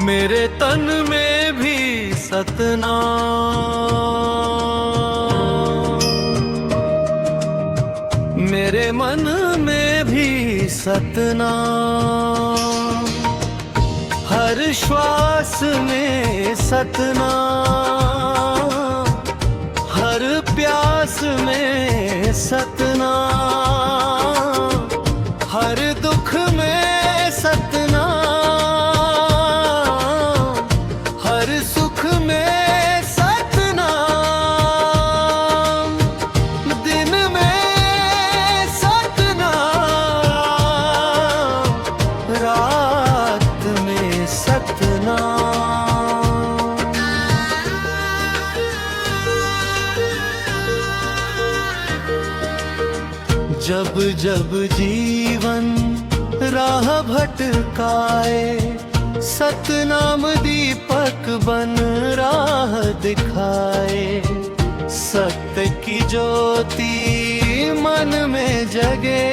मेरे तन में भी सतनाम, मेरे मन में भी सतनाम, हर श्वास में सतनाम, हर प्यास में सतनाम, हर दुख में सतनाम, हर सुख में सतनाम, दिन में सतनाम, रात में सतनाम। जब जब जीवन राह भटकाए, सतनाम दीपक बन राह दिखाए। सत्य की ज्योति मन में जगे,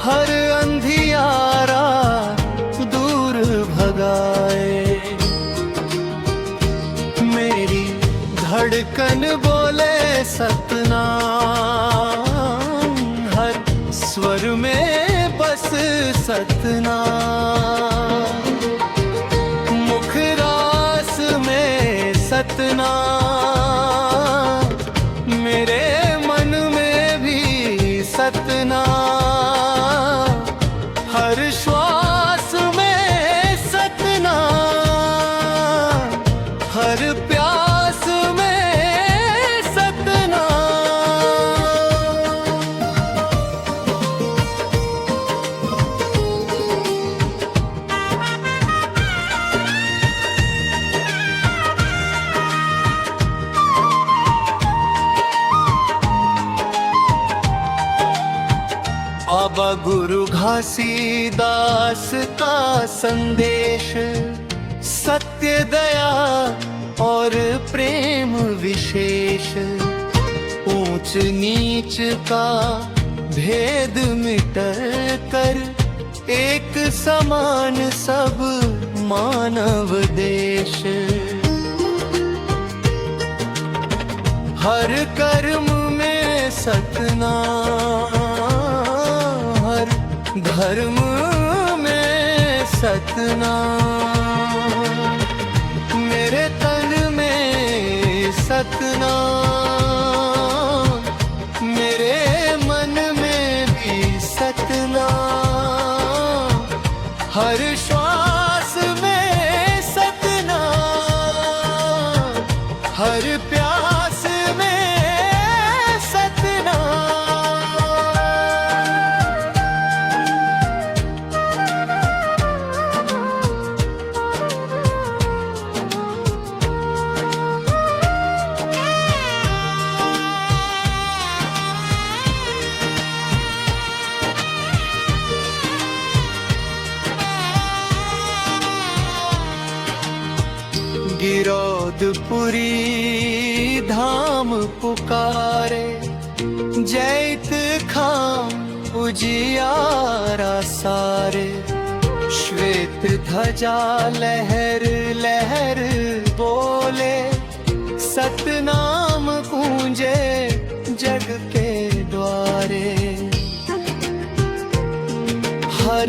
हर अंधियारा दूर भगाए। मेरी धड़कन बोले सतनाम, हर स्वर में बस सतनाम, मुख रास में सतनाम, मेरे मन में भी सतनाम, हर श्वास में सतनाम, हर प्यास में सतनाम। बाबा गुरु घासीदास का संदेश, सत्य दया और प्रेम विशेष। ऊंच नीच का भेद मिटकर, एक समान सब मानव देश। हर कर्म में सतनाम, हर धर्म में सतनाम, मेरे तन में सतनाम, मेरे मन में भी सतनाम, हर श्वास में सतनाम, हर प्यास में सतनाम। गिरौदपुरी धाम पुकारे, जैत खाम उजियारा सारे। श्वेत ध्वजा लहर लहर बोले, सतनाम गूंजे जग के द्वारे। हर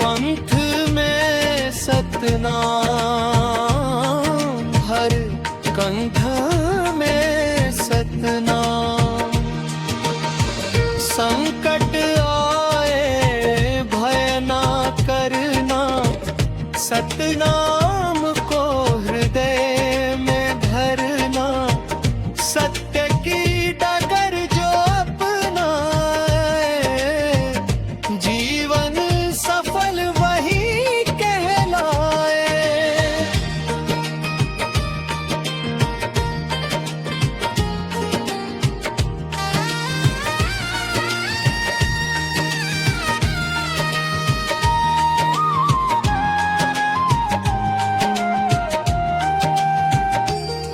पंथ में सतनाम, हर कंठ में सतनाम। संकट आए भय ना करना, सतनाम को हृदय में धरना। सत्य की डगर जो अपनाए, जीवन सफल वही कहलाए।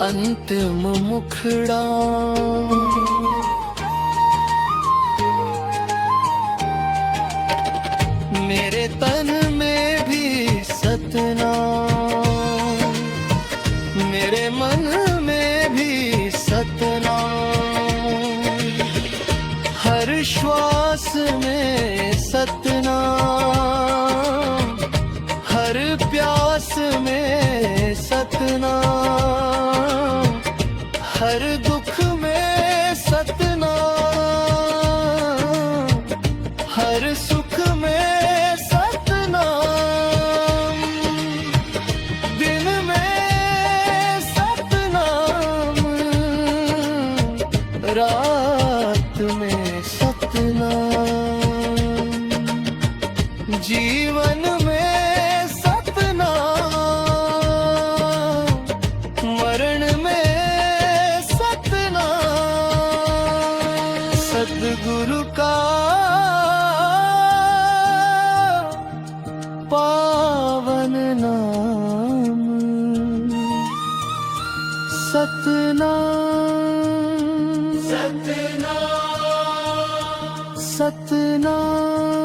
अंतिम मुखड़ा मेरे तन में भी सतनाम। में सतनाम, हर प्यास में सतनाम, हर दुख में सतनाम, हर सुख में सतनाम, दिन में सतनाम, रात में सतनाम, जीवन में सतनाम, मरण में सतनाम, सतगुरु का पावन नाम, सतनाम, सतनाम, सतनाम।